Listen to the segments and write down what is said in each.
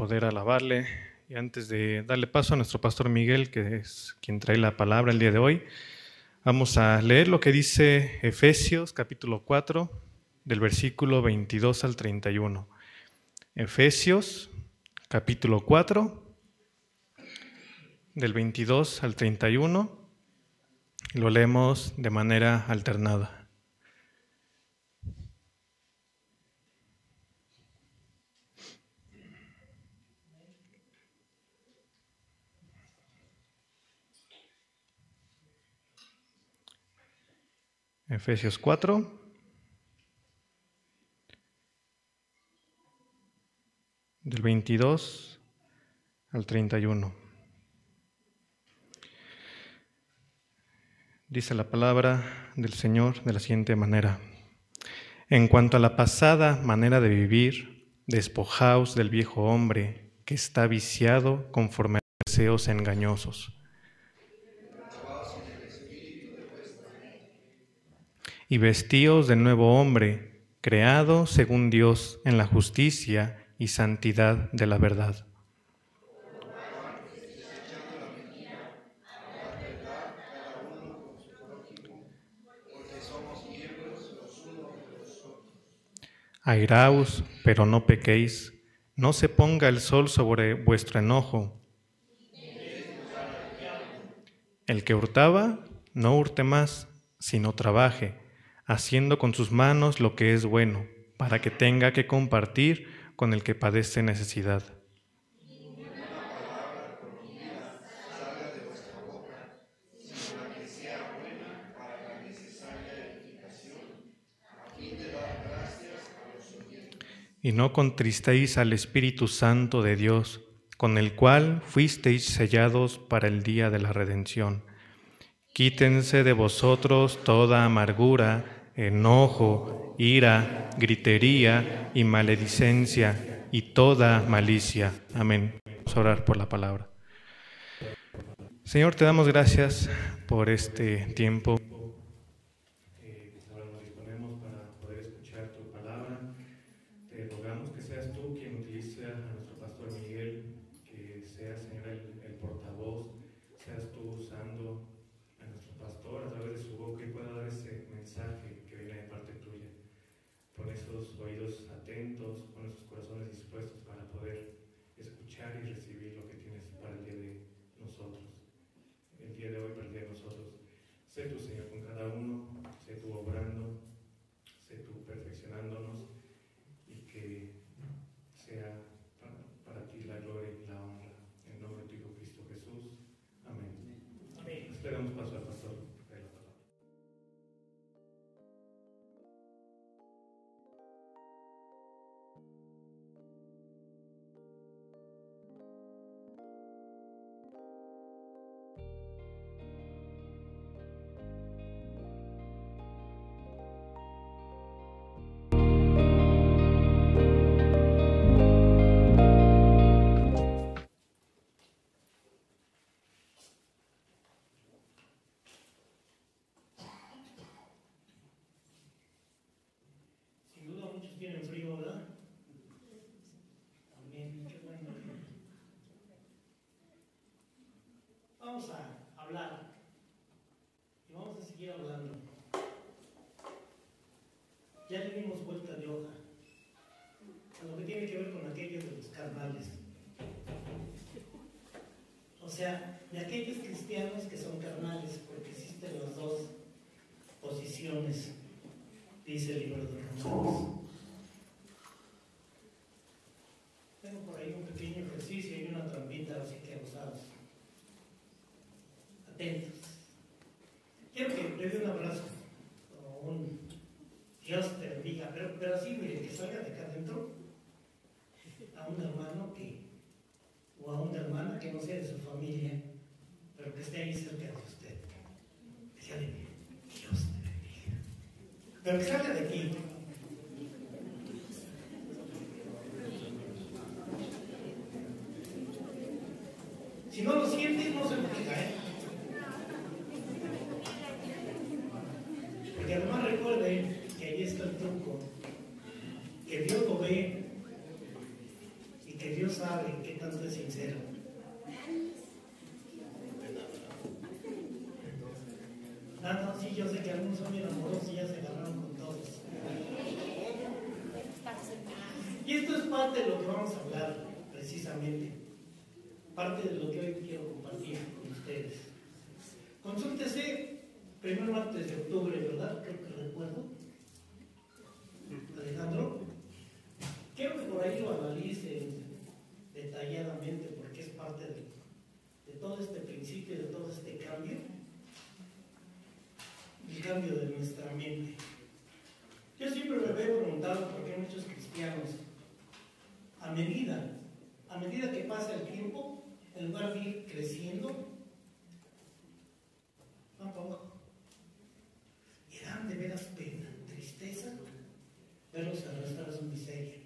poder alabarle. Y antes de darle paso a nuestro pastor Miguel, que es quien trae la palabra el día de hoy, vamos a leer lo que dice Efesios capítulo 4, del versículo 22 al 31. Efesios capítulo 4, del 22 al 31. Lo leemos de manera alternada. Efesios 4, del 22 al 31. Dice la palabra del Señor de la siguiente manera: En cuanto a la pasada manera de vivir, despojaos del viejo hombre que está viciado conforme a deseos engañosos. Y vestíos del nuevo hombre, creado según Dios en la justicia y santidad de la verdad. Airaos, pero no pequéis, no se ponga el sol sobre vuestro enojo. El que hurtaba, no hurte más, sino trabaje, haciendo con sus manos lo que es bueno, para que tenga que compartir con el que padece necesidad. Y no contristéis al Espíritu Santo de Dios, con el cual fuisteis sellados para el día de la redención. Quítense de vosotros toda amargura, enojo, ira, gritería y maledicencia y toda malicia. Amén. Vamos a orar por la palabra. Señor, te damos gracias por este tiempo. Ahora nos disponemos para poder escuchar tu palabra. Te rogamos que seas tú quien utilice a nuestro pastor Miguel, que seas, Señor, el portavoz, seas tú usando a nuestro pastor a través de su boca y pueda dar ese mensaje que viene de parte tuya. Pon esos oídos atentos, pon esos corazones dispuestos para poder escuchar y recibir lo que tienes para el día de nosotros. El día de hoy para el día de nosotros. Sé tú, Señor, con cada uno, sé tú obrando, sé tú perfeccionándonos, y que sea para ti la gloria y la honra. En nombre de tu Hijo Cristo Jesús. Amén. Amén. Le damos paso al pastor. Tienen frío, ¿verdad? También, qué bueno. Vamos a hablar y vamos a seguir hablando. Ya le dimos vuelta de hoja a lo que tiene que ver con aquellos de los carnales. O sea, de aquellos cristianos que son carnales, porque existen las dos posiciones, dice el libro de Romanos. Tengo por ahí un pequeño ejercicio y una trampita, así que abusados. Atentos. Quiero que le dé un abrazo, o un Dios te bendiga, pero así, mire, que salga de acá adentro a un hermano o a una hermana que no sea de su familia, pero que esté ahí cerca de usted. Que sea de Dios te bendiga. Pero que salga de aquí. Si no lo sientes, no se lo diga, ¿eh? Porque además recuerde que ahí está el truco, que Dios lo ve y que Dios sabe sincero. No, sí, yo sé que algunos son bien amorosos y ya se agarraron con todos. Y esto es parte de lo que vamos a hablar, precisamente. Parte de lo que hoy quiero compartir con ustedes. Consúltese, primer martes de octubre, ¿verdad? Creo que recuerdo. Alejandro. Quiero que por ahí lo analicen detalladamente, porque es parte de todo este principio, de todo este cambio. El cambio de nuestra mente. Yo siempre me he preguntado por qué muchos cristianos, a medida que pasa el tiempo, en lugar de ir creciendo, van para abajo. Y dan de veras pena, tristeza, verlos arrastrar a su miseria.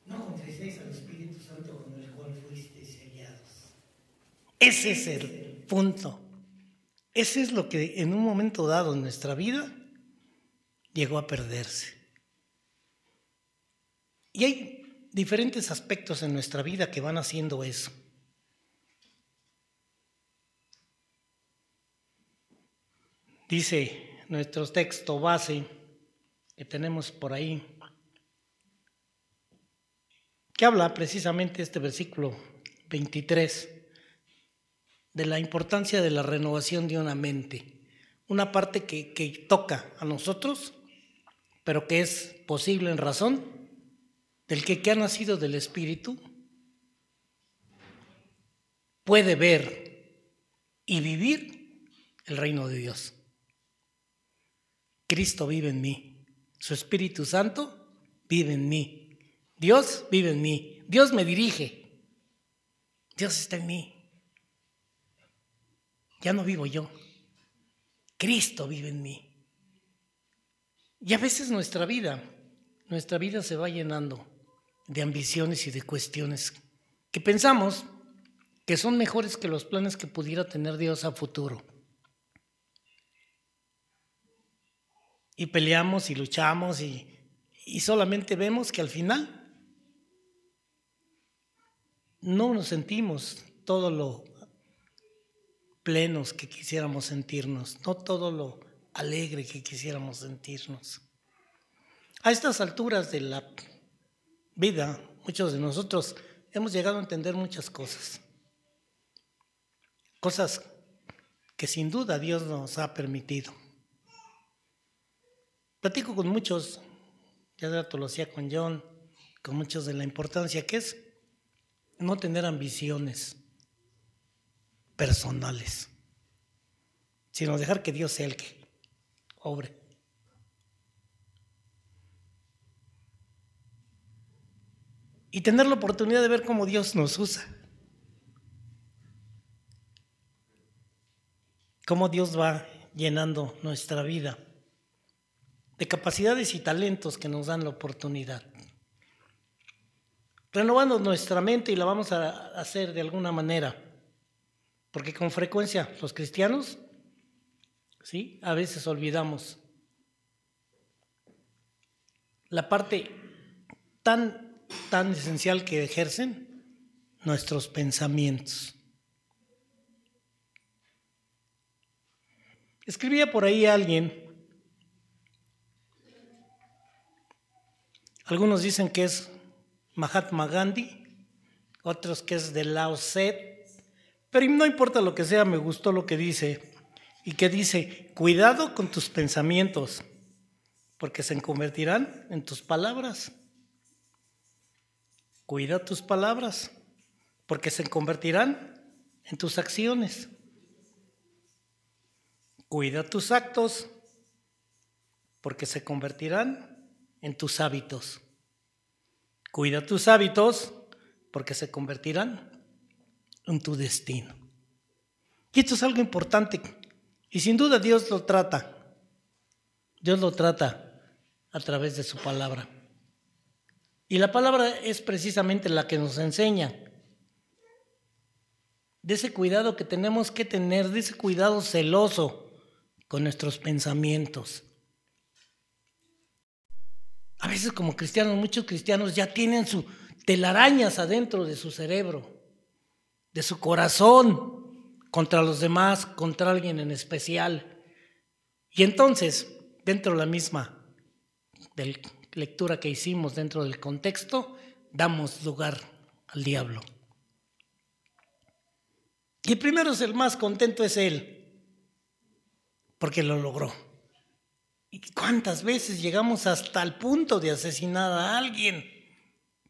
No contristéis al Espíritu Santo con el cual fuisteis sellados. Ese es el punto. Ese es lo que en un momento dado en nuestra vida llegó a perderse. Y hay diferentes aspectos en nuestra vida que van haciendo eso. Dice nuestro texto base que tenemos por ahí, que habla precisamente este versículo 23 de la importancia de la renovación de una mente, una parte que toca a nosotros, pero que es posible en razón del que ha nacido del Espíritu, puede ver y vivir el reino de Dios. Cristo vive en mí, su Espíritu Santo vive en mí, Dios vive en mí, Dios me dirige, Dios está en mí. Ya no vivo yo, Cristo vive en mí. Y a veces nuestra vida se va llenando de ambiciones y de cuestiones que pensamos que son mejores que los planes que pudiera tener Dios a futuro. Y peleamos y luchamos y solamente vemos que al final no nos sentimos todo lo plenos que quisiéramos sentirnos, no todo lo alegre que quisiéramos sentirnos. A estas alturas de la vida, muchos de nosotros hemos llegado a entender muchas cosas que sin duda Dios nos ha permitido. Platico con muchos, ya de rato lo hacía con John, con muchos de la importancia que es no tener ambiciones personales, sino dejar que Dios sea el que obre. Y tener la oportunidad de ver cómo Dios nos usa, cómo Dios va llenando nuestra vida de capacidades y talentos que nos dan la oportunidad, renovando nuestra mente, y la vamos a hacer de alguna manera. Porque con frecuencia los cristianos, ¿sí?, a veces olvidamos la parte tan esencial que ejercen nuestros pensamientos. Escribía por ahí alguien, algunos dicen que es Mahatma Gandhi, otros que es de Lao Tse, pero no importa lo que sea, me gustó lo que dice, y que dice: cuidado con tus pensamientos, porque se convertirán en tus palabras. Cuida tus palabras, porque se convertirán en tus acciones. Cuida tus actos, porque se convertirán en tus hábitos. Cuida tus hábitos, porque se convertirán en tu destino. Y esto es algo importante, y sin duda Dios lo trata a través de su palabra. Y la palabra es precisamente la que nos enseña de ese cuidado que tenemos que tener, de ese cuidado celoso con nuestros pensamientos. A veces como cristianos, muchos cristianos ya tienen su telarañas adentro de su cerebro, de su corazón, contra los demás, contra alguien en especial. Y entonces, dentro de la misma lectura que hicimos, dentro del contexto, damos lugar al diablo. Y primero es el más contento, es él, porque lo logró. ¿Y cuántas veces llegamos hasta el punto de asesinar a alguien?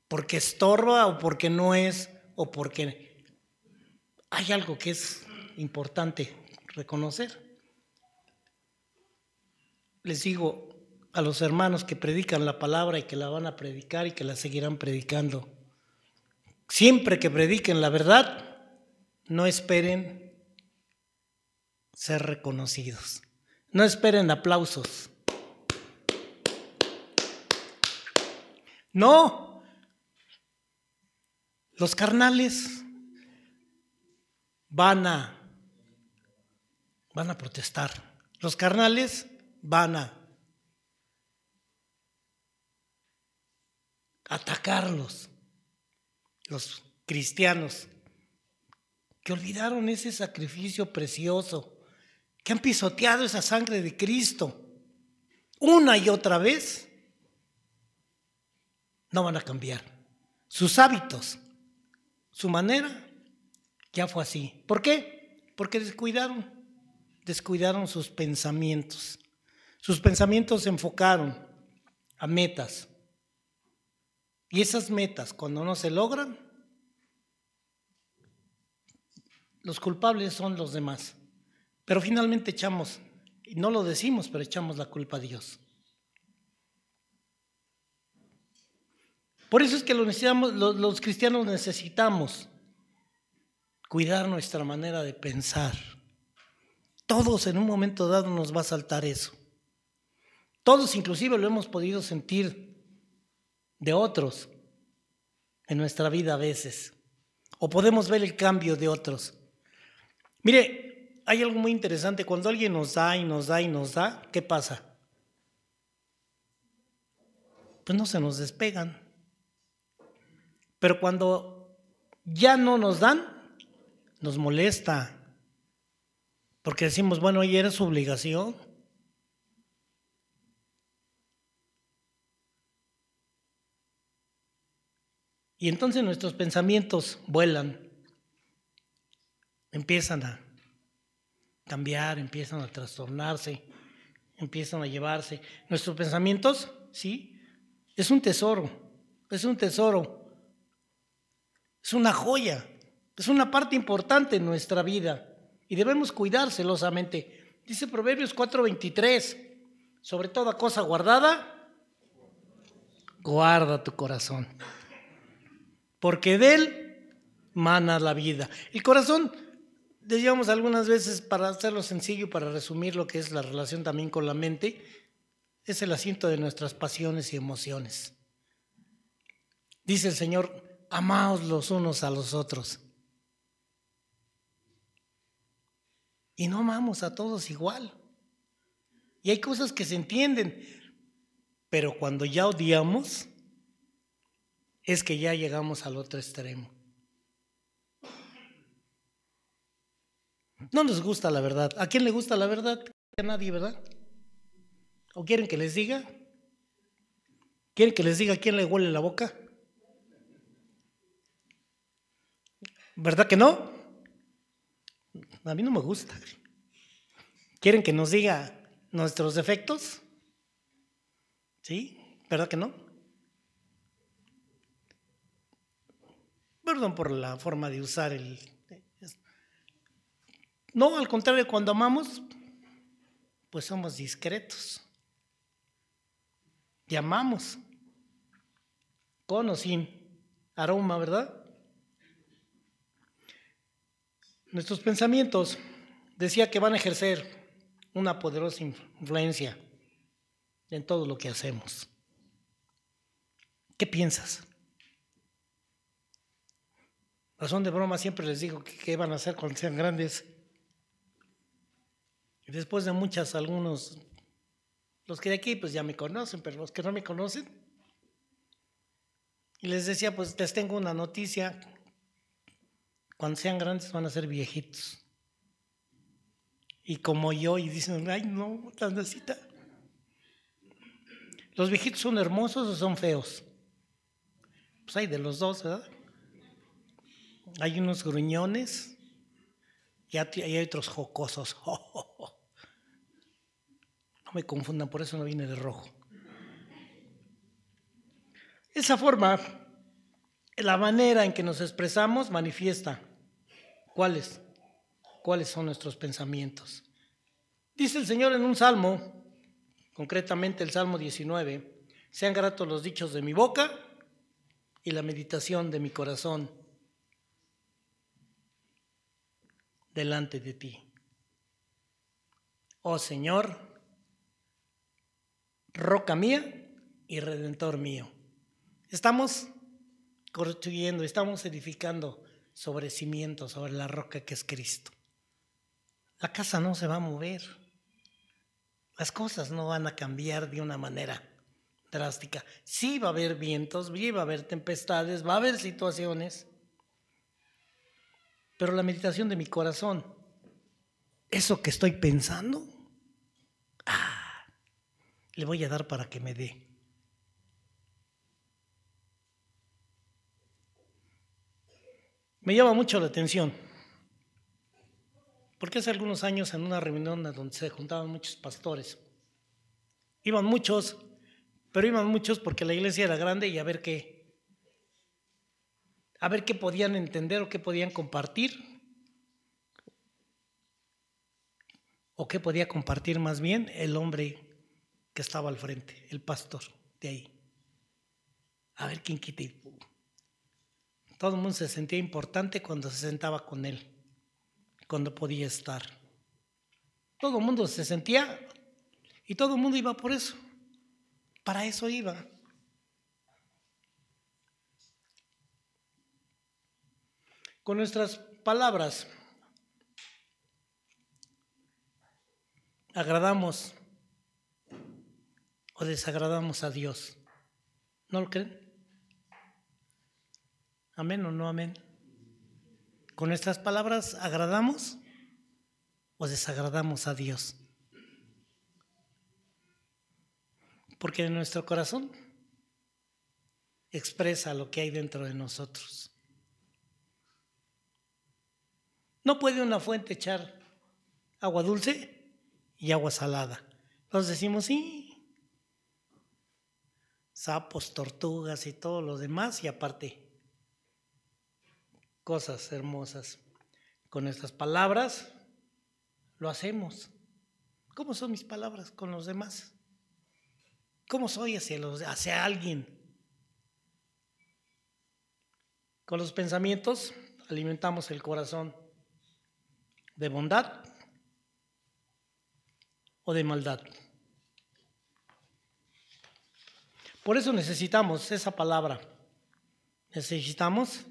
Porque estorba o porque no es, o porque hay algo que es importante reconocer. Les digo a los hermanos que predican la palabra y que la van a predicar y que la seguirán predicando, siempre que prediquen la verdad, no esperen ser reconocidos, no esperen aplausos. No, los carnales van a protestar. Los carnales van a atacarlos. Los cristianos que olvidaron ese sacrificio precioso, que han pisoteado esa sangre de Cristo una y otra vez, no van a cambiar. Sus hábitos, su manera, ya fue así. ¿Por qué? Porque descuidaron sus pensamientos. Sus pensamientos se enfocaron a metas. Y esas metas, cuando no se logran, los culpables son los demás. Pero finalmente echamos, y no lo decimos, pero echamos la culpa a Dios. Por eso es que los cristianos necesitamos cuidar nuestra manera de pensar. Todos en un momento dado nos va a saltar eso. Todos inclusive lo hemos podido sentir de otros en nuestra vida a veces. O podemos ver el cambio de otros. Mire, hay algo muy interesante. Cuando alguien nos da y nos da y nos da, ¿qué pasa? Pues no se nos despegan. Pero cuando ya no nos dan, nos molesta. Porque decimos, bueno, ahí era su obligación. Y entonces nuestros pensamientos vuelan, empiezan a cambiar, empiezan a trastornarse, empiezan a llevarse. Nuestros pensamientos, sí, es un tesoro, es una joya, es una parte importante en nuestra vida y debemos cuidar celosamente. Dice Proverbios 4:23, sobre toda cosa guardada, guarda tu corazón, porque de él mana la vida. El corazón, decíamos algunas veces, para hacerlo sencillo, para resumir lo que es la relación también con la mente, es el asiento de nuestras pasiones y emociones. Dice el Señor, amaos los unos a los otros. Y no amamos a todos igual. Y hay cosas que se entienden, pero cuando ya odiamos, es que ya llegamos al otro extremo. No nos gusta la verdad. ¿A quién le gusta la verdad? A nadie, ¿verdad? ¿O quieren que les diga? ¿Quieren que les diga a quién le huele la boca? ¿Verdad que no? A mí no me gusta. ¿Quieren que nos diga nuestros defectos? ¿Sí? ¿Verdad que no? Perdón por la forma de usar el... No, al contrario, cuando amamos, pues somos discretos. Y amamos, con o sin aroma, ¿verdad? Nuestros pensamientos, decía que van a ejercer una poderosa influencia en todo lo que hacemos. ¿Qué piensas? Razón de broma, siempre les digo que qué van a hacer cuando sean grandes. Y después de muchas, algunos Los que de aquí pues ya me conocen, pero los que no me conocen. Y les decía, pues les tengo una noticia. Cuando sean grandes van a ser viejitos. Y como yo, y dicen, ay no, tandacita. ¿Los viejitos son hermosos o son feos? Pues hay de los dos, ¿verdad? Hay unos gruñones y hay otros jocosos. No me confundan, por eso no viene de rojo. Esa forma, la manera en que nos expresamos manifiesta cuáles son nuestros pensamientos. Dice el Señor en un salmo, concretamente el Salmo 19, sean gratos los dichos de mi boca y la meditación de mi corazón delante de ti. Oh Señor, roca mía y redentor mío. Estamos construyendo, estamos edificando sobre cimientos, sobre la roca que es Cristo. La casa no se va a mover. Las cosas no van a cambiar de una manera drástica. Sí va a haber vientos, sí va a haber tempestades, va a haber situaciones. Pero la meditación de mi corazón, eso que estoy pensando, le voy a dar para que me dé. Me llama mucho la atención, porque hace algunos años en una reunión donde se juntaban muchos pastores, iban muchos porque la iglesia era grande y a ver qué podían entender o qué podían compartir, o qué podía compartir más bien el hombre que estaba al frente, el pastor de ahí. A ver quién quita. Todo el mundo se sentía importante cuando se sentaba con él, cuando podía estar. Todo el mundo se sentía y todo el mundo iba por eso. Para eso iba. Con nuestras palabras agradamos o desagradamos a Dios. ¿No lo creen? ¿Amén o no amén? ¿Con nuestras palabras agradamos o desagradamos a Dios? Porque nuestro corazón expresa lo que hay dentro de nosotros. No puede una fuente echar agua dulce y agua salada. Nos decimos sí, sapos, tortugas y todo lo demás, y aparte cosas hermosas. Con nuestras palabras lo hacemos. ¿Cómo son mis palabras con los demás? ¿Cómo soy hacia alguien? Con los pensamientos alimentamos el corazón de bondad o de maldad. Por eso necesitamos esa palabra, necesitamos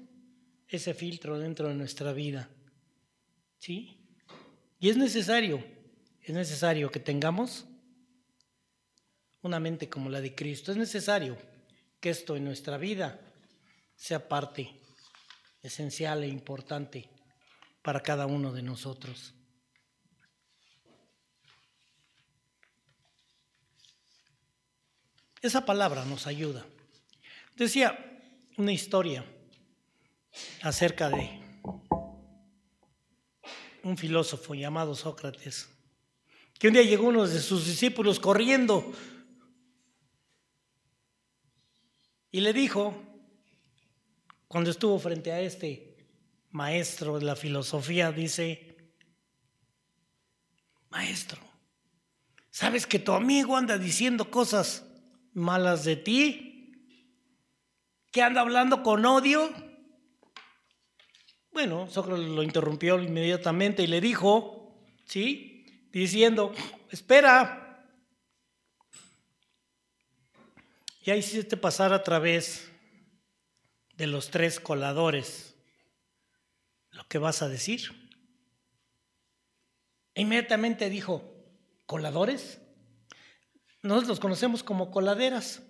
ese filtro dentro de nuestra vida, ¿sí? Y es necesario que tengamos una mente como la de Cristo. Es necesario que esto en nuestra vida sea parte esencial e importante para cada uno de nosotros. Esa palabra nos ayuda. Decía una historia acerca de un filósofo llamado Sócrates, que un día llegó uno de sus discípulos corriendo y le dijo, cuando estuvo frente a este maestro de la filosofía, dice: maestro, ¿sabes que tu amigo anda diciendo cosas malas de ti? ¿Que anda hablando con odio? Bueno, Sócrates lo interrumpió inmediatamente y le dijo, ¿sí? Diciendo, espera, ya hiciste pasar a través de los 3 coladores lo que vas a decir. E inmediatamente dijo, ¿coladores? nosotros los conocemos como coladeras.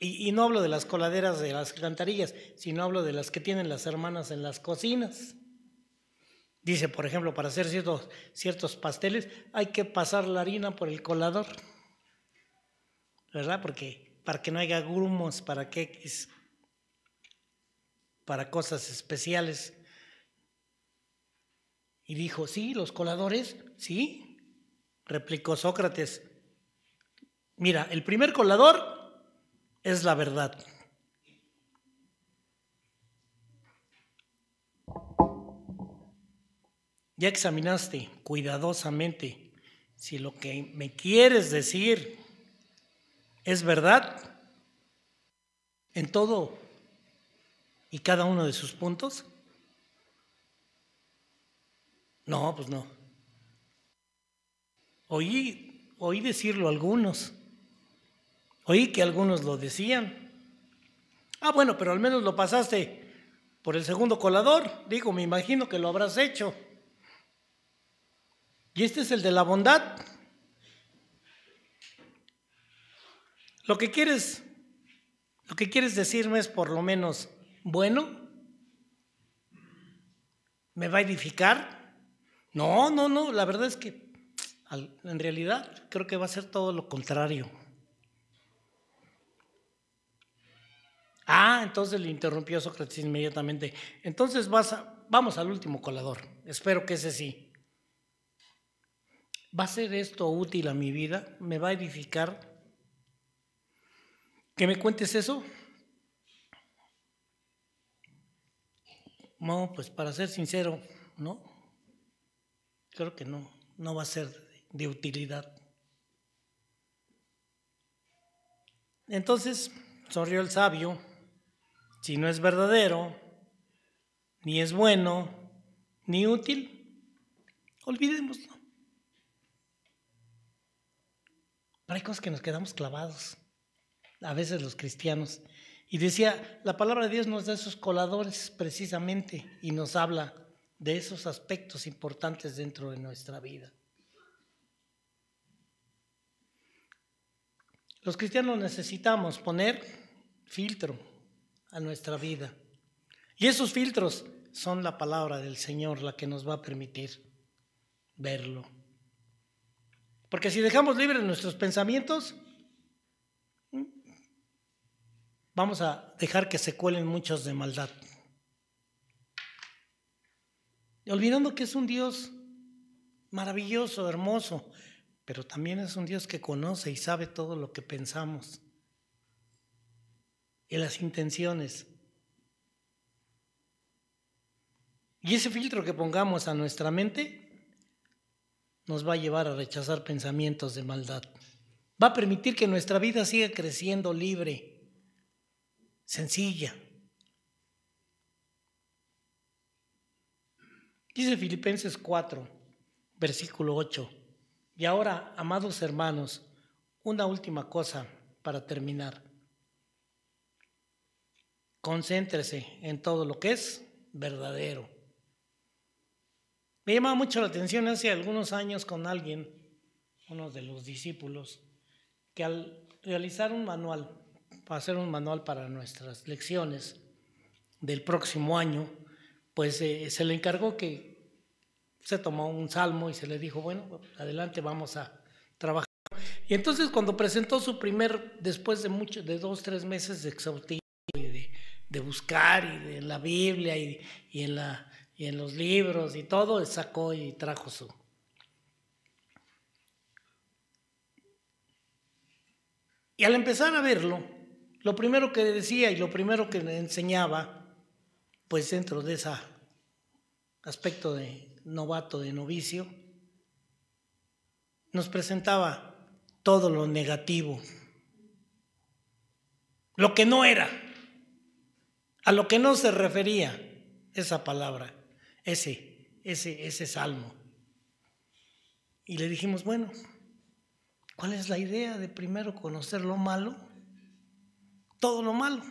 Y no hablo de las coladeras de las alcantarillas, sino hablo de las que tienen las hermanas en las cocinas. Dice, por ejemplo, para hacer ciertos pasteles hay que pasar la harina por el colador, ¿verdad? Porque para que no haya grumos, para cosas especiales. Y dijo, sí, los coladores, sí, replicó Sócrates. Mira, el primer colador es la verdad. Ya examinaste cuidadosamente si lo que me quieres decir es verdad en todo y cada uno de sus puntos. No, pues no. Oí decirlo a algunos. Oí que algunos lo decían. Ah, bueno, pero al menos lo pasaste por el segundo colador. Digo, me imagino que lo habrás hecho. Y este es el de la bondad. Lo que quieres decirme es por lo menos bueno. ¿Me va a edificar? No, la verdad es que en realidad creo que va a ser todo lo contrario. Ah, entonces le interrumpió Sócrates inmediatamente. Entonces vamos al último colador. Espero que ese sí. ¿Va a ser esto útil a mi vida? ¿Me va a edificar? ¿Que me cuentes eso? No, pues para ser sincero, no. Creo que no va a ser de utilidad. Entonces, sonrió el sabio. Si no es verdadero, ni es bueno, ni útil, olvidémoslo. Pero hay cosas que nos quedamos clavados, a veces los cristianos. Y decía, la palabra de Dios nos da esos coladores precisamente y nos habla de esos aspectos importantes dentro de nuestra vida. Los cristianos necesitamos poner filtro a nuestra vida. Y esos filtros son la palabra del Señor la que nos va a permitir verlo. Porque si dejamos libres nuestros pensamientos, vamos a dejar que se cuelen muchos de maldad. Y olvidando que es un Dios maravilloso, hermoso, pero también es un Dios que conoce y sabe todo lo que pensamos y las intenciones. Y ese filtro que pongamos a nuestra mente nos va a llevar a rechazar pensamientos de maldad. Va a permitir que nuestra vida siga creciendo libre, sencilla. Dice Filipenses 4, versículo 8. Y ahora, amados hermanos, una última cosa para terminar. Concéntrese en todo lo que es verdadero. Me llamaba mucho la atención hace algunos años con alguien, uno de los discípulos, que al realizar un manual, para hacer un manual para nuestras lecciones del próximo año, pues se le encargó que se tomó un salmo y se le dijo, bueno, adelante, vamos a trabajar. Y entonces cuando presentó su después de 2 o 3 meses de exhaustivo y de buscar y de la Biblia y en los libros y todo, sacó y trajo su. Y al empezar a verlo, lo primero que decía y lo primero que enseñaba, pues dentro de ese aspecto de novato, de novicio, nos presentaba todo lo negativo, lo que no era, a lo que no se refería esa palabra, ese salmo. Y le dijimos, bueno, ¿cuál es la idea de primero conocer lo malo? Todo lo malo.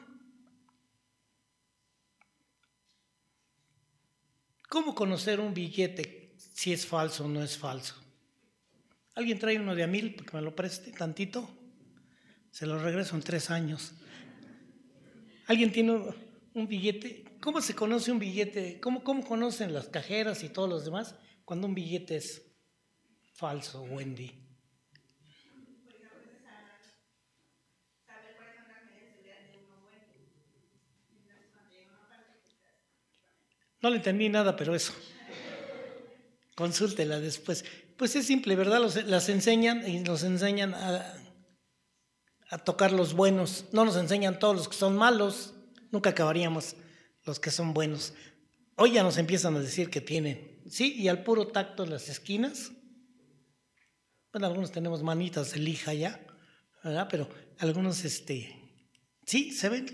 ¿Cómo conocer un billete si es falso o no es falso? ¿Alguien trae uno de $1,000 para que me lo preste tantito? Se lo regreso en 3 años. ¿Alguien tiene un billete? ¿Cómo se conoce un billete? ¿Cómo conocen las cajeras y todos los demás cuando un billete es falso, Wendy? No le entendí nada, pero eso. Consúltela después. Pues es simple, ¿verdad? Las enseñan y nos enseñan a tocar los buenos. No nos enseñan todos los que son malos. Nunca acabaríamos los que son buenos. Hoy ya nos empiezan a decir que tienen, ¿sí? Y al puro tacto en las esquinas. Bueno, algunos tenemos manitas de lija ya, ¿verdad? Pero algunos, sí, se ven.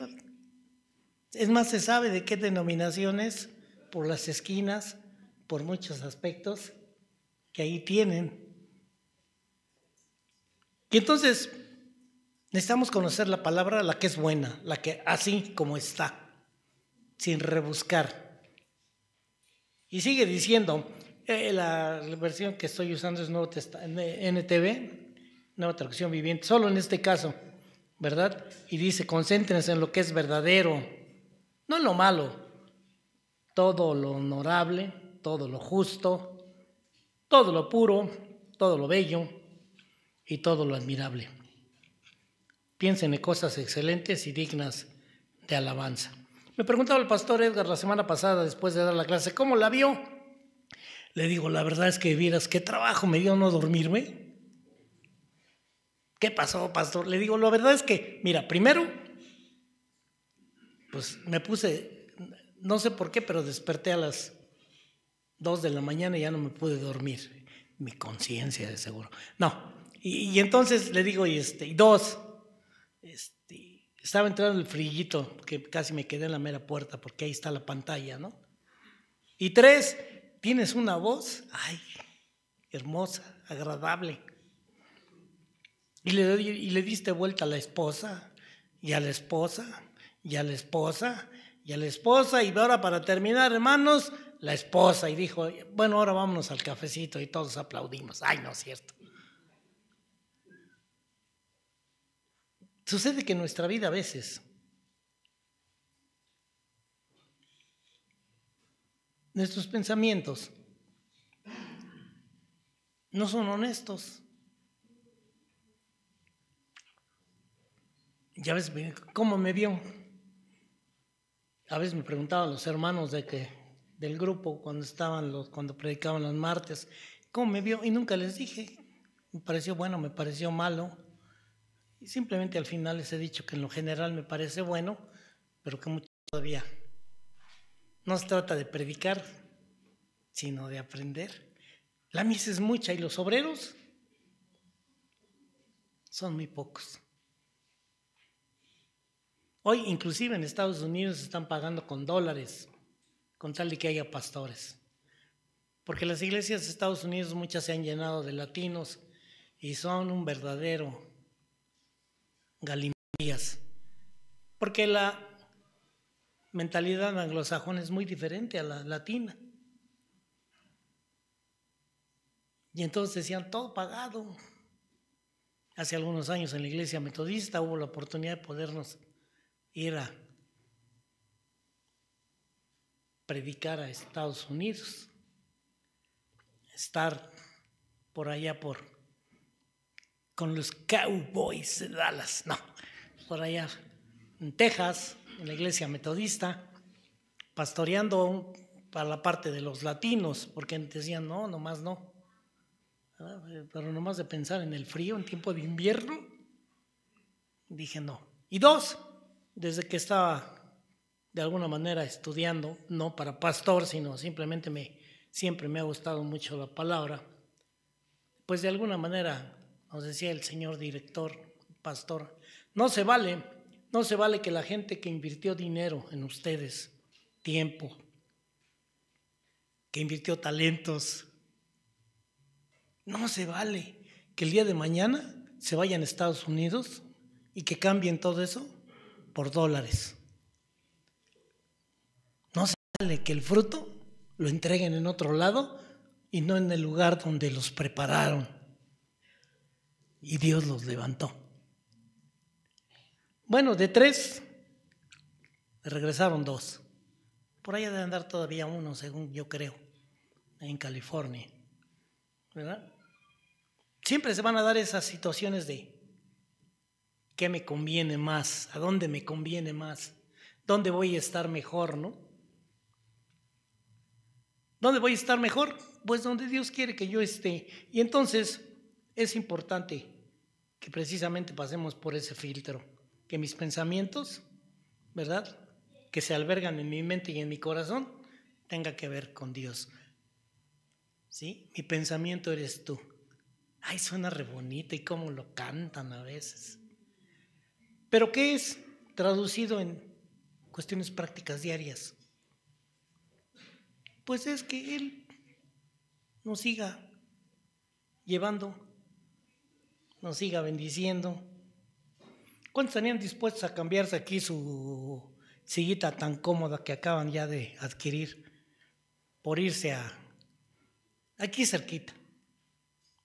Es más, se sabe de qué denominaciones por las esquinas, por muchos aspectos que ahí tienen. Y entonces necesitamos conocer la palabra, la que es buena, la que así como está, sin rebuscar. Y sigue diciendo, la versión que estoy usando es Nuevo NTV, Nueva Traducción Viviente, solo en este caso, ¿verdad? Y dice, concéntrense en lo que es verdadero, no en lo malo, todo lo honorable, todo lo justo, todo lo puro, todo lo bello y todo lo admirable. Piensen en cosas excelentes y dignas de alabanza. Me preguntaba el pastor Edgar la semana pasada, después de dar la clase, ¿cómo la vio? Le digo, la verdad es que vieras qué trabajo me dio no dormirme. ¿Qué pasó, pastor? Le digo, la verdad es que, mira, primero, pues me puse, no sé por qué, pero desperté a las 2 de la mañana y ya no me pude dormir. Mi conciencia, de seguro. No, y entonces le digo, y dos, estaba entrando el frillito, que casi me quedé en la mera puerta, porque ahí está la pantalla, ¿no? Y 3, tienes una voz, ay, hermosa, agradable. Y le diste vuelta a la esposa, y a la esposa, y a la esposa, y a la esposa, y ahora para terminar, hermanos, la esposa, y dijo, bueno, ahora vámonos al cafecito, y todos aplaudimos. Ay, no es cierto. Sucede que en nuestra vida a veces nuestros pensamientos no son honestos. Ya ves, ¿cómo me vio? A veces me preguntaban los hermanos del grupo cuando predicaban los martes, ¿cómo me vio? Y nunca les dije. Me pareció bueno, me pareció malo. Y simplemente al final les he dicho que en lo general me parece bueno, pero que mucho todavía no se trata de predicar, sino de aprender. La mies es mucha y los obreros son muy pocos. Hoy inclusive en Estados Unidos están pagando con dólares con tal de que haya pastores. Porque las iglesias de Estados Unidos muchas se han llenado de latinos y son un verdadero galimatías. Porque la mentalidad anglosajona es muy diferente a la latina. Y entonces decían, todo pagado. Hace algunos años en la iglesia metodista hubo la oportunidad de podernos ir a predicar a Estados Unidos, estar por allá con los Cowboys de Dallas, no, por allá en Texas, en la iglesia metodista, pastoreando para la parte de los latinos, porque decían, no, nomás no. Pero nomás de pensar en el frío en tiempo de invierno, dije no. Y 2, desde que estaba de alguna manera estudiando, no para pastor, sino simplemente siempre me ha gustado mucho la palabra, pues de alguna manera nos decía el señor director, pastor, no se vale que la gente que invirtió dinero en ustedes, tiempo, que invirtió talentos, no se vale que el día de mañana se vayan a Estados Unidos y que cambien todo eso por dólares. No se vale que el fruto lo entreguen en otro lado y no en el lugar donde los prepararon, y Dios los levantó. Bueno, de 3 regresaron 2. Por ahí debe andar todavía uno, según yo creo, en California, ¿verdad? Siempre se van a dar esas situaciones de qué me conviene más, a dónde me conviene más, dónde voy a estar mejor, ¿no? ¿Dónde voy a estar mejor? Pues donde Dios quiere que yo esté. Y entonces es importante que precisamente pasemos por ese filtro, que mis pensamientos, ¿verdad?, que se albergan en mi mente y en mi corazón, tenga que ver con Dios. ¿Sí? Mi pensamiento eres tú. Ay, suena re bonito y cómo lo cantan a veces. ¿Pero qué es traducido en cuestiones prácticas diarias? Pues es que Él nos siga llevando, nos siga bendiciendo. ¿Cuántos estarían dispuestos a cambiarse aquí su sillita tan cómoda que acaban ya de adquirir por irse aquí cerquita,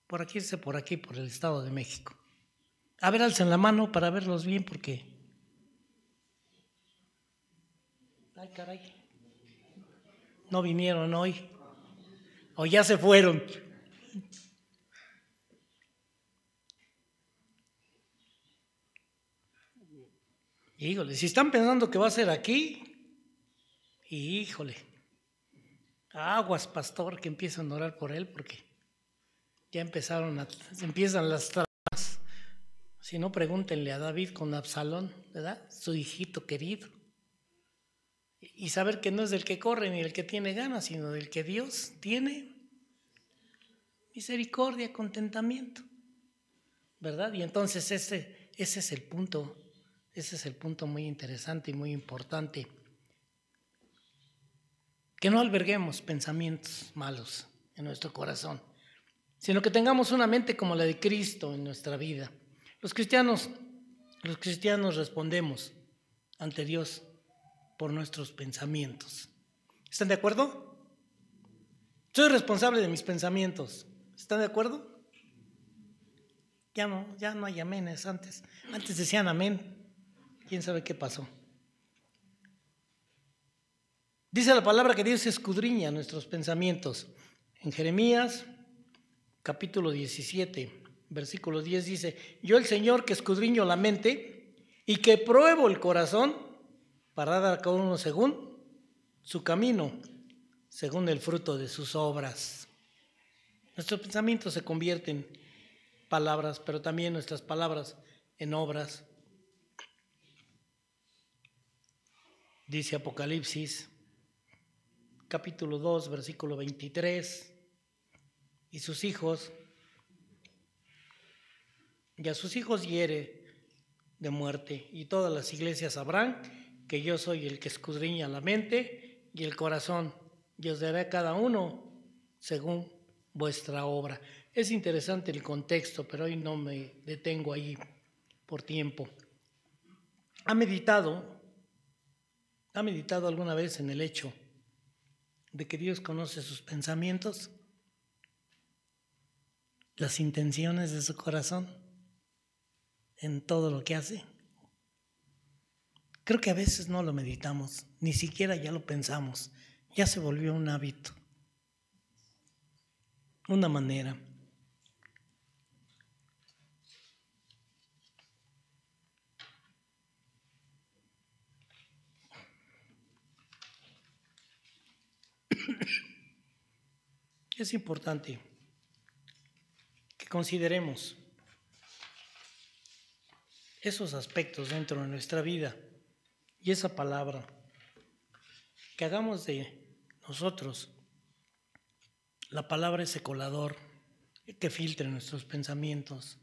por aquí irse por aquí, por el Estado de México? A ver, alcen la mano para verlos bien porque... Ay, caray. No vinieron hoy. O ya se fueron. Híjole, si están pensando que va a ser aquí, híjole, aguas, pastor, que empiezan a orar por él porque ya empiezan las tramas. Si no, pregúntenle a David con Absalón, ¿verdad? Su hijito querido. Y saber que no es del que corre ni el que tiene ganas, sino del que Dios tiene misericordia, contentamiento, ¿verdad? Y entonces ese es el punto. Ese es el punto muy interesante y muy importante. Que no alberguemos pensamientos malos en nuestro corazón, sino que tengamos una mente como la de Cristo en nuestra vida. Los cristianos respondemos ante Dios por nuestros pensamientos. ¿Están de acuerdo? Soy responsable de mis pensamientos. ¿Están de acuerdo? Ya no hay aménes antes. Antes decían amén. ¿Quién sabe qué pasó? Dice la palabra que Dios escudriña nuestros pensamientos. En Jeremías, capítulo 17, versículo 10 dice: yo, el Señor, que escudriño la mente y que pruebo el corazón para dar a cada uno según su camino, según el fruto de sus obras. Nuestros pensamientos se convierten en palabras, pero también nuestras palabras en obras. Dice Apocalipsis, capítulo 2, versículo 23, y a sus hijos hiere de muerte, y todas las iglesias sabrán que yo soy el que escudriña la mente y el corazón, y os daré a cada uno según vuestra obra. Es interesante el contexto, pero hoy no me detengo ahí por tiempo. ¿Ha meditado alguna vez en el hecho de que Dios conoce sus pensamientos, las intenciones de su corazón en todo lo que hace? Creo que a veces no lo meditamos, ni siquiera ya lo pensamos, ya se volvió un hábito, una manera. Es importante que consideremos esos aspectos dentro de nuestra vida y esa palabra, que hagamos de nosotros la palabra ese colador que filtre nuestros pensamientos.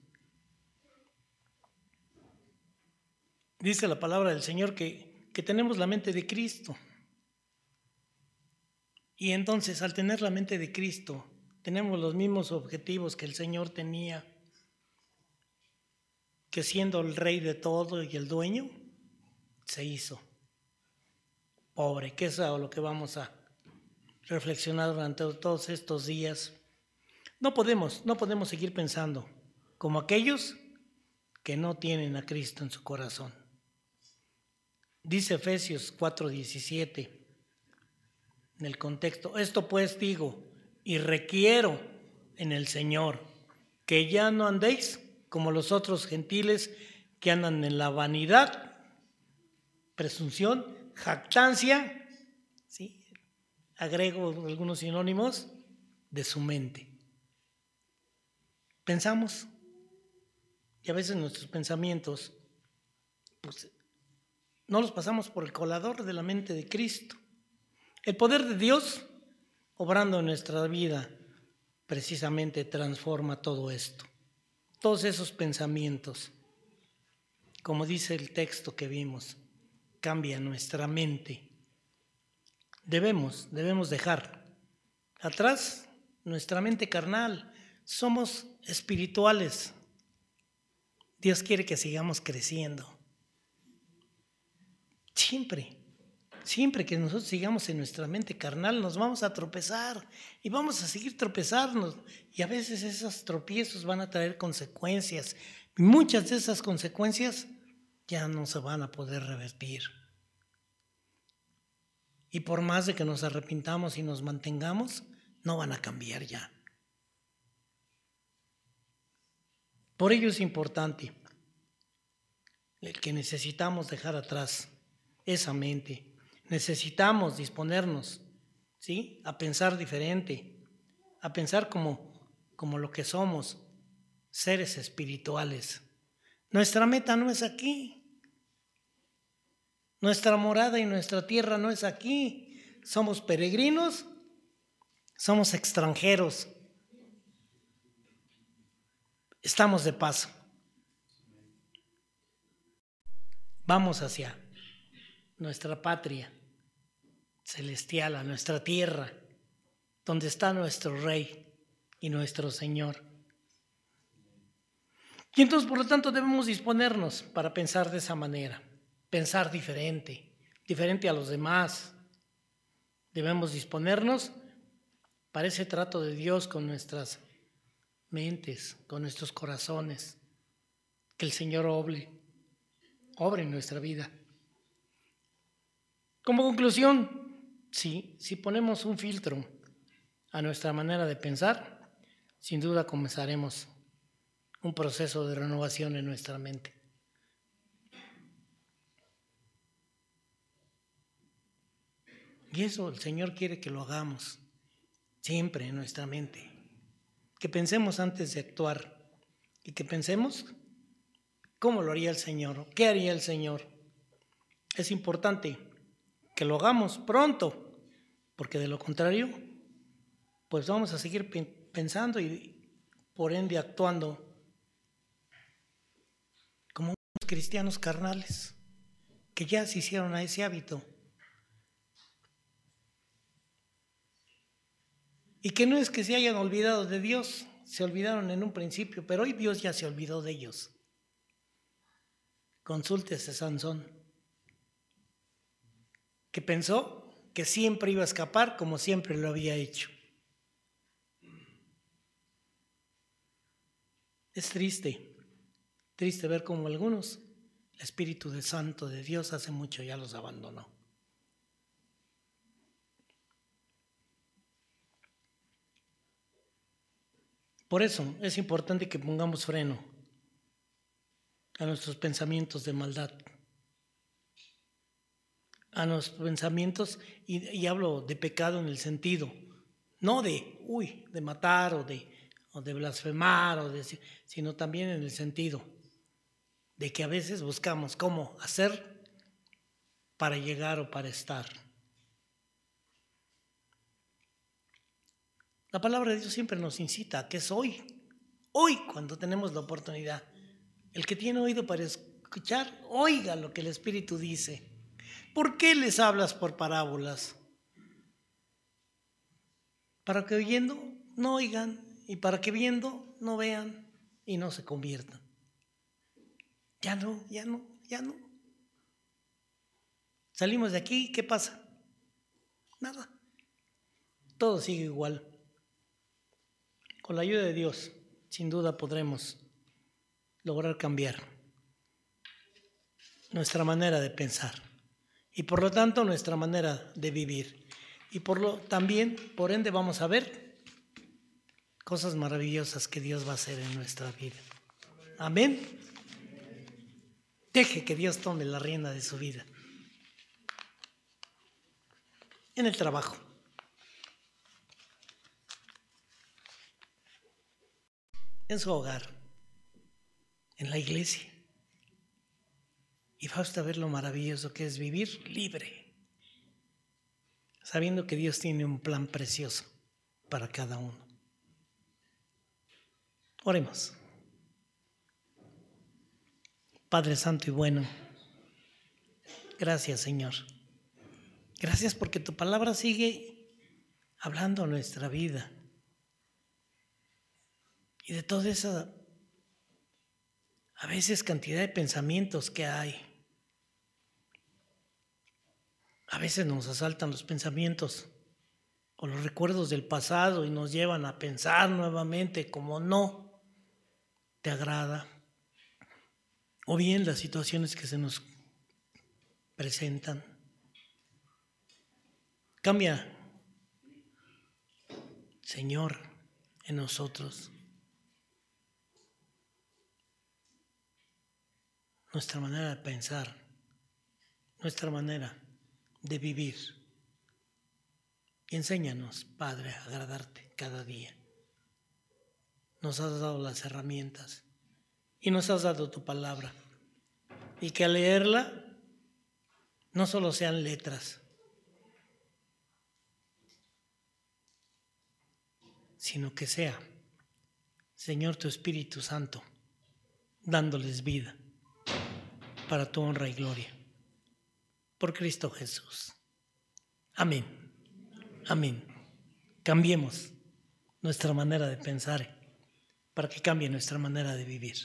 Dice la palabra del Señor que tenemos la mente de Cristo. Y entonces, al tener la mente de Cristo, tenemos los mismos objetivos que el Señor tenía, que siendo el rey de todo y el dueño, se hizo pobre, que es a lo que vamos a reflexionar durante todos estos días. No podemos seguir pensando como aquellos que no tienen a Cristo en su corazón. Dice Efesios 4:17, en el contexto: esto pues digo y requiero en el Señor, que ya no andéis como los otros gentiles que andan en la vanidad, presunción, jactancia, ¿sí? Agrego algunos sinónimos, de su mente. Pensamos, y a veces nuestros pensamientos, pues, no los pasamos por el colador de la mente de Cristo. El poder de Dios, obrando en nuestra vida, precisamente transforma todo esto. Todos esos pensamientos, como dice el texto que vimos, cambia nuestra mente. Debemos dejar atrás nuestra mente carnal. Somos espirituales. Dios quiere que sigamos creciendo. Siempre que nosotros sigamos en nuestra mente carnal, nos vamos a tropezar y vamos a seguir tropezarnos. Y a veces esos tropiezos van a traer consecuencias. Y muchas de esas consecuencias ya no se van a poder revertir. Y por más de que nos arrepintamos y nos mantengamos, no van a cambiar ya. Por ello es importante el que necesitamos dejar atrás esa mente. Necesitamos disponernos, ¿sí?, a pensar diferente, a pensar como lo que somos, seres espirituales. Nuestra meta no es aquí. Nuestra morada y nuestra tierra no es aquí. Somos peregrinos, somos extranjeros. Estamos de paso. Vamos hacia nuestra patria celestial, a nuestra tierra, donde está nuestro Rey y nuestro Señor. Y entonces, por lo tanto, debemos disponernos para pensar de esa manera, pensar diferente a los demás. Debemos disponernos para ese trato de Dios con nuestras mentes, con nuestros corazones, que el Señor obre en nuestra vida. Como conclusión, si ponemos un filtro a nuestra manera de pensar, sin duda comenzaremos un proceso de renovación en nuestra mente. Y eso el Señor quiere que lo hagamos siempre en nuestra mente. Que pensemos antes de actuar y que pensemos cómo lo haría el Señor, qué haría el Señor. Es importante que lo hagamos pronto, porque de lo contrario, pues vamos a seguir pensando y por ende actuando como unos cristianos carnales que ya se hicieron a ese hábito. Y que no es que se hayan olvidado de Dios, se olvidaron en un principio, pero hoy Dios ya se olvidó de ellos. Consúltese Sansón, que pensó que siempre iba a escapar como siempre lo había hecho. Es triste ver cómo algunos, el Espíritu Santo de Dios hace mucho ya los abandonó. Por eso es importante que pongamos freno a nuestros pensamientos de maldad, a nuestros pensamientos, y hablo de pecado en el sentido, no de matar o de blasfemar, sino también en el sentido de que a veces buscamos cómo hacer para llegar o para estar. La palabra de Dios siempre nos incita a que es hoy cuando tenemos la oportunidad. El que tiene oído para escuchar, oiga lo que el Espíritu dice. ¿Por qué les hablas por parábolas? Para que oyendo no oigan, y para que viendo no vean y no se conviertan. Ya no. Salimos de aquí, ¿qué pasa? Nada. Todo sigue igual. Con la ayuda de Dios, sin duda podremos lograr cambiar nuestra manera de pensar y por lo tanto nuestra manera de vivir. Y también, por ende, vamos a ver cosas maravillosas que Dios va a hacer en nuestra vida. Amén. Deje que Dios tome la rienda de su vida. En el trabajo. En su hogar. En la iglesia. Y va usted a ver lo maravilloso que es vivir libre. Sabiendo que Dios tiene un plan precioso para cada uno. Oremos. Padre Santo y bueno, gracias Señor. Gracias porque tu palabra sigue hablando a nuestra vida. Y de toda esa, a veces, cantidad de pensamientos que hay. A veces nos asaltan los pensamientos o los recuerdos del pasado y nos llevan a pensar nuevamente como no te agrada. O bien las situaciones que se nos presentan. Cambia, Señor, en nosotros nuestra manera de pensar, nuestra manera de vivir. Y enséñanos, Padre, a agradarte cada día. Nos has dado las herramientas y nos has dado tu palabra. Y que al leerla no solo sean letras, sino que sea, Señor, tu Espíritu Santo, dándoles vida para tu honra y gloria. Por Cristo Jesús. Amén. Amén. Cambiemos nuestra manera de pensar para que cambie nuestra manera de vivir.